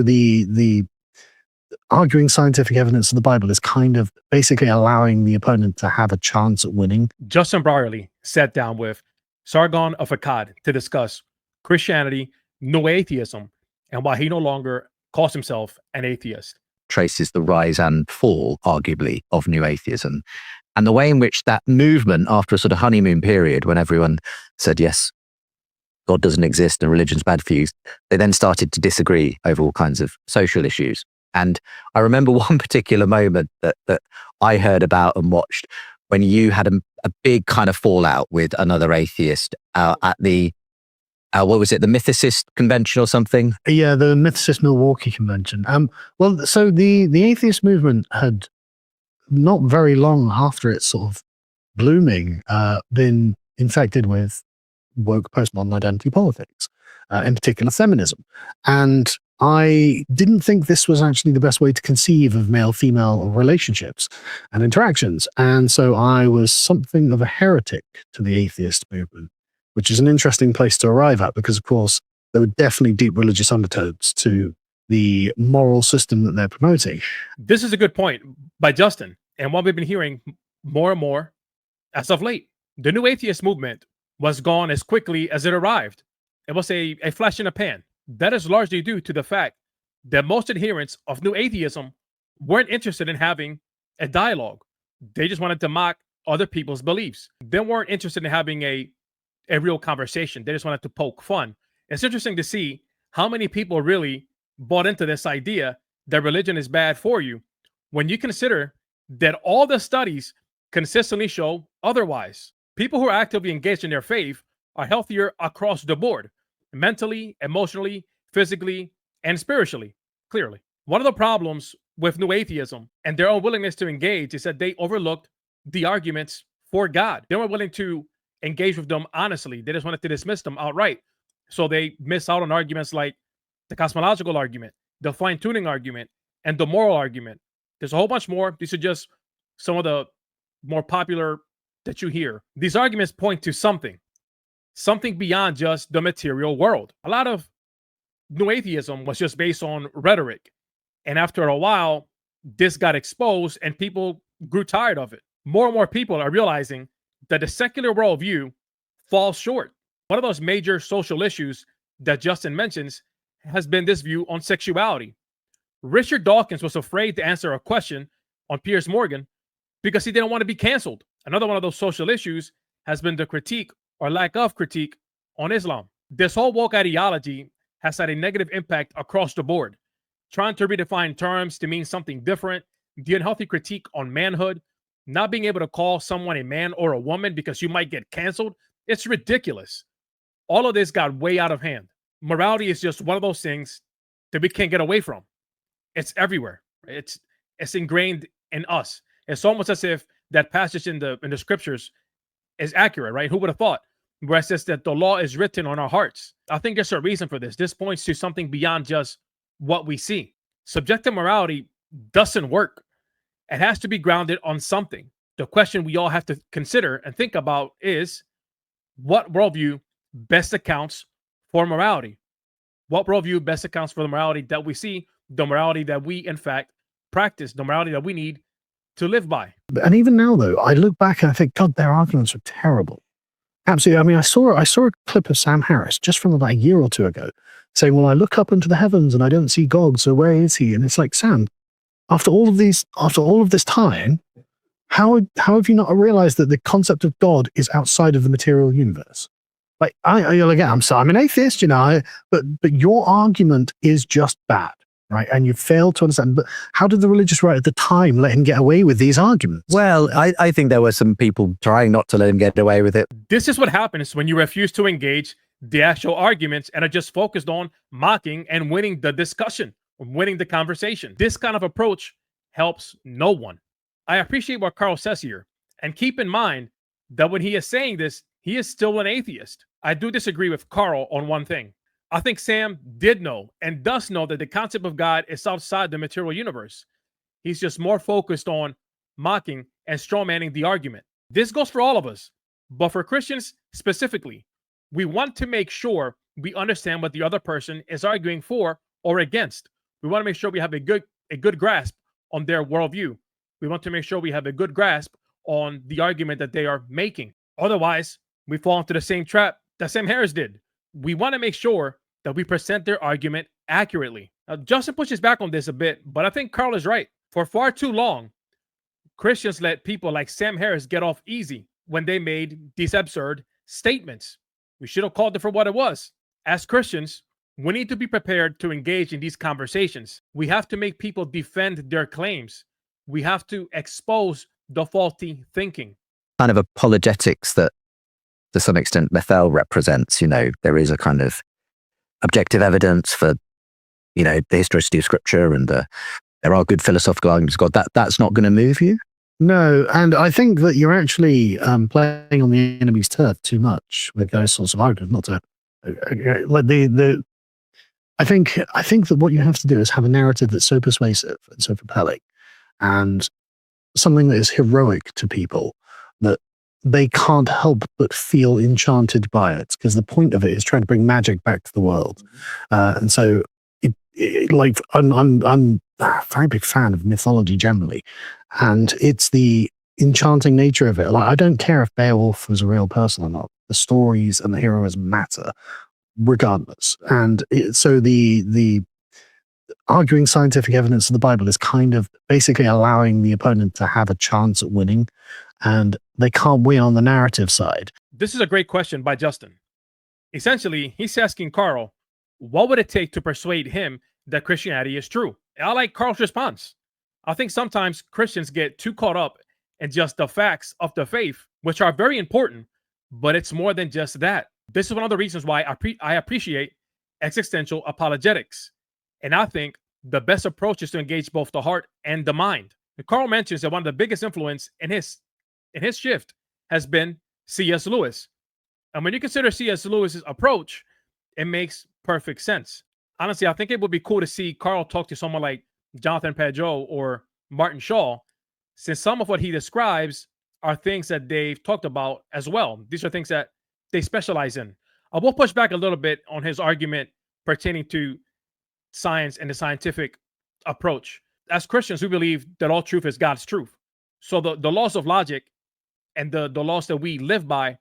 The arguing scientific evidence of the Bible is kind of basically allowing the opponent to have a chance at winning. Justin Brierley sat down with Sargon of Akkad to discuss Christianity, New Atheism, and why he no longer calls himself an atheist. Traces the rise and fall, arguably, of New Atheism. And the way in which that movement, after a sort of honeymoon period when everyone said, yes, God doesn't exist and religion's bad for you, they then started to disagree over all kinds of social issues. And I remember one particular moment that I heard about and watched when you had a big kind of fallout with another atheist at the, what was it, the Mythicist Convention or something? Yeah, the Mythicist Milwaukee Convention. Well, so the atheist movement had, not very long after its sort of blooming, been infected with woke postmodern identity politics, in particular feminism. And I didn't think this was actually the best way to conceive of male-female relationships and interactions. And so I was something of a heretic to the atheist movement, which is an interesting place to arrive at because, of course, there were definitely deep religious undertones to the moral system that they're promoting. This is a good point by Justin, and what we've been hearing more and more as of late. The New Atheist movement was gone as quickly as it arrived. It was a flash in a pan. That is largely due to the fact that most adherents of New Atheism weren't interested in having a dialogue. They just wanted to mock other people's beliefs. They weren't interested in having a real conversation. They just wanted to poke fun. It's interesting to see how many people really bought into this idea that religion is bad for you when you consider that all the studies consistently show otherwise. People who are actively engaged in their faith are healthier across the board, mentally, emotionally, physically, and spiritually, clearly. One of the problems with New Atheism and their unwillingness to engage is that they overlooked the arguments for God. They weren't willing to engage with them honestly. They just wanted to dismiss them outright. So they miss out on arguments like the cosmological argument, the fine-tuning argument, and the moral argument. There's a whole bunch more. These are just some of the more popular that you hear. These arguments point to something beyond just the material world. A lot of New Atheism was just based on rhetoric. And after a while, this got exposed and people grew tired of it. More and more people are realizing that the secular worldview falls short. One of those major social issues that Justin mentions has been this view on sexuality. Richard Dawkins was afraid to answer a question on Piers Morgan because he didn't want to be canceled. Another one of those social issues has been the critique or lack of critique on Islam. This whole woke ideology has had a negative impact across the board, trying to redefine terms to mean something different, the unhealthy critique on manhood, not being able to call someone a man or a woman because you might get canceled. It's ridiculous. All of this got way out of hand. Morality is just one of those things that we can't get away from. It's everywhere. It's ingrained in us. It's almost as if that passage in the scriptures is accurate, right? Who would have thought? Where it says that the law is written on our hearts. I think there's a reason for this. This points to something beyond just what we see. Subjective morality doesn't work. It has to be grounded on something. The question we all have to consider and think about is, what worldview best accounts for morality? What worldview best accounts for the morality that we see, the morality that we, in fact, practice, the morality that we need to live by? And even now, though, I look back and I think, God, their arguments are terrible. Absolutely. I mean, I saw a clip of Sam Harris just from about a year or two ago saying, well, I look up into the heavens and I don't see God, so where is he? And it's like, Sam, after all of this time, how have you not realized that the concept of God is outside of the material universe? Like, I'm an atheist, but your argument is just bad, right? And you fail to understand. But how did the religious right at the time let him get away with these arguments? Well, I think there were some people trying not to let him get away with it. This is what happens when you refuse to engage the actual arguments and are just focused on mocking and winning the discussion, winning the conversation. This kind of approach helps no one. I appreciate what Carl says here. And keep in mind that when he is saying this, he is still an atheist. I do disagree with Carl on one thing. I think Sam did know and does know that the concept of God is outside the material universe. He's just more focused on mocking and strawmanning the argument. This goes for all of us, but for Christians specifically, we want to make sure we understand what the other person is arguing for or against. We want to make sure we have a good grasp on their worldview. We want to make sure we have a good grasp on the argument that they are making. Otherwise, we fall into the same trap that Sam Harris did. We want to make sure that we present their argument accurately. Now, Justin pushes back on this a bit, but I think Carl is right. For far too long, Christians let people like Sam Harris get off easy when they made these absurd statements. We should have called it for what it was. As Christians, we need to be prepared to engage in these conversations. We have to make people defend their claims. We have to expose the faulty thinking. Kind of apologetics that to some extent Bethel represents. There is a kind of objective evidence for, the historicity of scripture, and there are good philosophical arguments of God. That's not going to move you. No, and I think that you're actually playing on the enemy's turf too much with those sorts of arguments. Not to like I think that what you have to do is have a narrative that's so persuasive and so compelling, and something that is heroic to people that they can't help but feel enchanted by it, because the point of it is trying to bring magic back to the world. And so, I'm a very big fan of mythology generally, and it's the enchanting nature of it. Like, I don't care if Beowulf was a real person or not. The stories and the heroism matter, regardless. And so the arguing scientific evidence of the Bible is kind of basically allowing the opponent to have a chance at winning, and they can't win on the narrative side. This is a great question by Justin. Essentially, he's asking Carl, what would it take to persuade him that Christianity is true? And I like Carl's response. I think sometimes Christians get too caught up in just the facts of the faith, which are very important, but it's more than just that. This is one of the reasons why I appreciate existential apologetics. And I think the best approach is to engage both the heart and the mind. And Carl mentions that one of the biggest influence in his shift has been C.S. Lewis. And when you consider C.S. Lewis's approach, it makes perfect sense. Honestly, I think it would be cool to see Carl talk to someone like Jonathan Pageau or Martin Shaw, since some of what he describes are things that they've talked about as well. These are things that they specialize in. I will push back a little bit on his argument pertaining to science and the scientific approach. As Christians, we believe that all truth is God's truth. So the laws of logic and the laws that we live by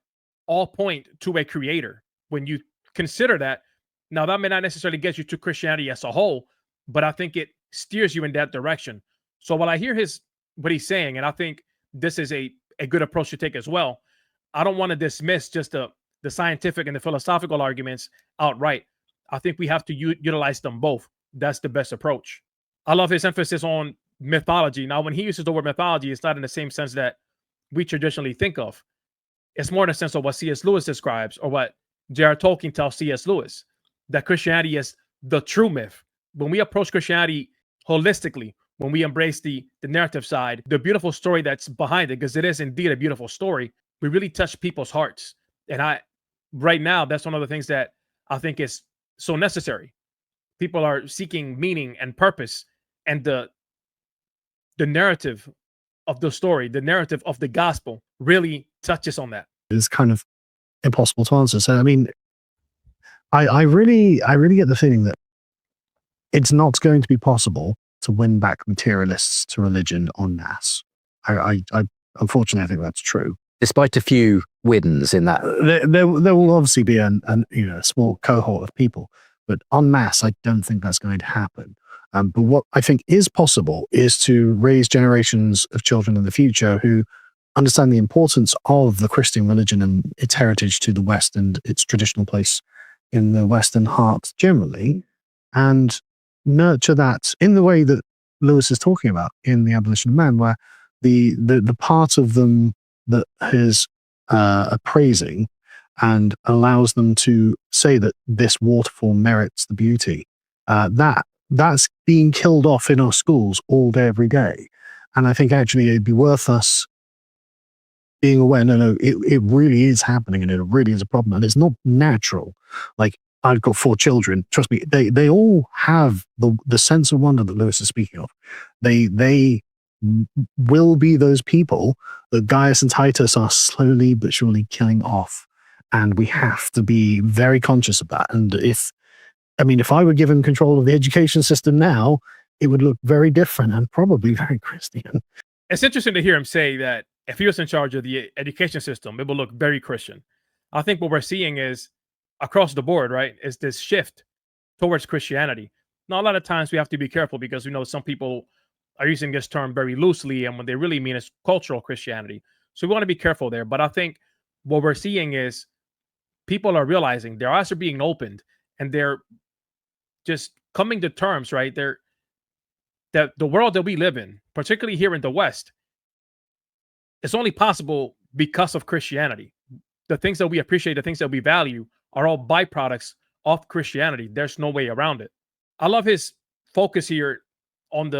all point to a creator. When you consider that, now that may not necessarily get you to Christianity as a whole, but I think it steers you in that direction. So while I hear what he's saying, and I think this is a good approach to take as well, I don't want to dismiss just the scientific and the philosophical arguments outright. I think we have to utilize them both. That's the best approach. I love his emphasis on mythology. Now, when he uses the word mythology, it's not in the same sense that we traditionally think of. It's more in the sense of what C.S. Lewis describes, or what J.R. Tolkien tells C.S. Lewis, that Christianity is the true myth. When we approach Christianity holistically, when we embrace the narrative side, the beautiful story that's behind it, because it is indeed a beautiful story, we really touch people's hearts. And right now, that's one of the things that I think is so necessary. People are seeking meaning and purpose, and the narrative of the story, the narrative of the gospel really touches on that. It's kind of impossible to answer. So, I mean, I really get the feeling that it's not going to be possible to win back materialists to religion en masse. I unfortunately, I think that's true. Despite a few wins in that. There will obviously be a small cohort of people, but en masse, I don't think that's going to happen. But what I think is possible is to raise generations of children in the future who understand the importance of the Christian religion and its heritage to the West and its traditional place in the Western heart generally, and nurture that in the way that Lewis is talking about in The Abolition of Man, where the part of them that is appraising and allows them to say that this waterfall merits the beauty, that's being killed off in our schools all day, every day. And I think actually it'd be worth us being aware, no, it really is happening, and it really is a problem, and it's not natural. Like, I've got 4 children. Trust me, they all have the sense of wonder that Lewis is speaking of. They will be those people that Gaius and Titus are slowly but surely killing off, and we have to be very conscious of that. And if I mean, if I were given control of the education system now, it would look very different and probably very Christian. It's interesting to hear him say that if he was in charge of the education system, it would look very Christian. I think what we're seeing is across the board, right, is this shift towards Christianity. Now, a lot of times we have to be careful because we know some people are using this term very loosely, and what they really mean is cultural Christianity. So we want to be careful there. But I think what we're seeing is people are realizing their eyes are being opened, and they're just coming to terms, right? That the world that we live in, particularly here in the West, is only possible because of Christianity. The things that we appreciate, the things that we value, are all byproducts of Christianity. There's no way around it. I love his focus here on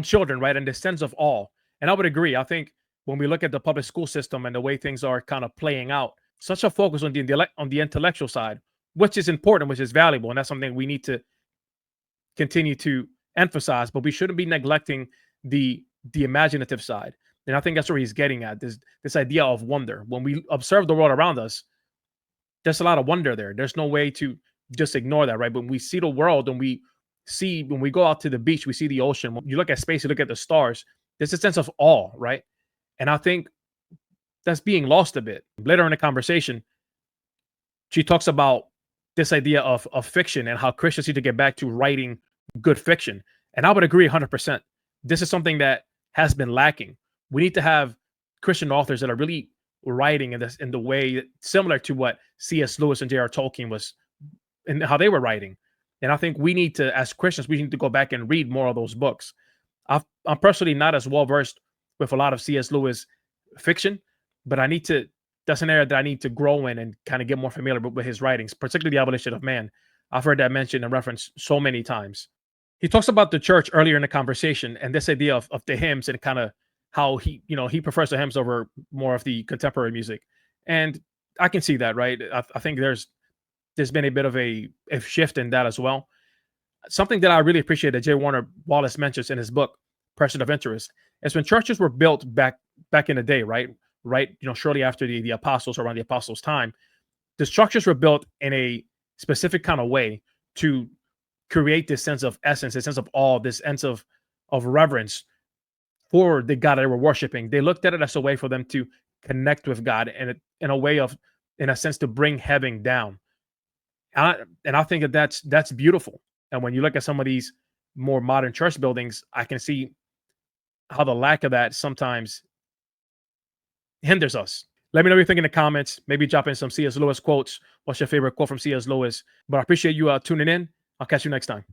children, right, and the sense of awe. And I would agree. I think when we look at the public school system and the way things are kind of playing out, such a focus on the intellectual side, which is important, which is valuable, and that's something we need to continue to emphasize. But we shouldn't be neglecting the imaginative side. And I think that's where he's getting at, this idea of wonder. When we observe the world around us, there's a lot of wonder there. There's no way to just ignore that, right? When we see the world and when we go out to the beach, we see the ocean. When you look at space, you look at the stars, there's a sense of awe, right? And I think that's being lost a bit. Later in the conversation, she talks about this idea of fiction and how Christians need to get back to writing good fiction. And I would agree 100%. This is something that has been lacking. We need to have Christian authors that are really writing in the way similar to what C.S. Lewis and J.R. Tolkien was, and how they were writing. And I think we need to, as Christians, we need to go back and read more of those books. I'm personally not as well versed with a lot of C.S. Lewis fiction, but that's an area that I need to grow in and kind of get more familiar with his writings, particularly The Abolition of Man. I've heard that mentioned and referenced so many times. He talks about the church earlier in the conversation and this idea of the hymns and kind of how he prefers the hymns over more of the contemporary music. And I can see that, right? I think there's been a bit of a shift in that as well. Something that I really appreciate that J. Warner Wallace mentions in his book, Person of Interest, is when churches were built back in the day, right, shortly after the apostles, around the apostles' time, the structures were built in a specific kind of way to create this sense of essence, this sense of awe, this sense of reverence for the God that they were worshiping. They looked at it as a way for them to connect with God and in a way of, in a sense, to bring heaven down. And I think that's beautiful. And when you look at some of these more modern church buildings, I can see how the lack of that sometimes hinders us. Let me know what you think in the comments. Maybe drop in some C.S. Lewis quotes. What's your favorite quote from C.S. Lewis? But I appreciate you tuning in. I'll catch you next time.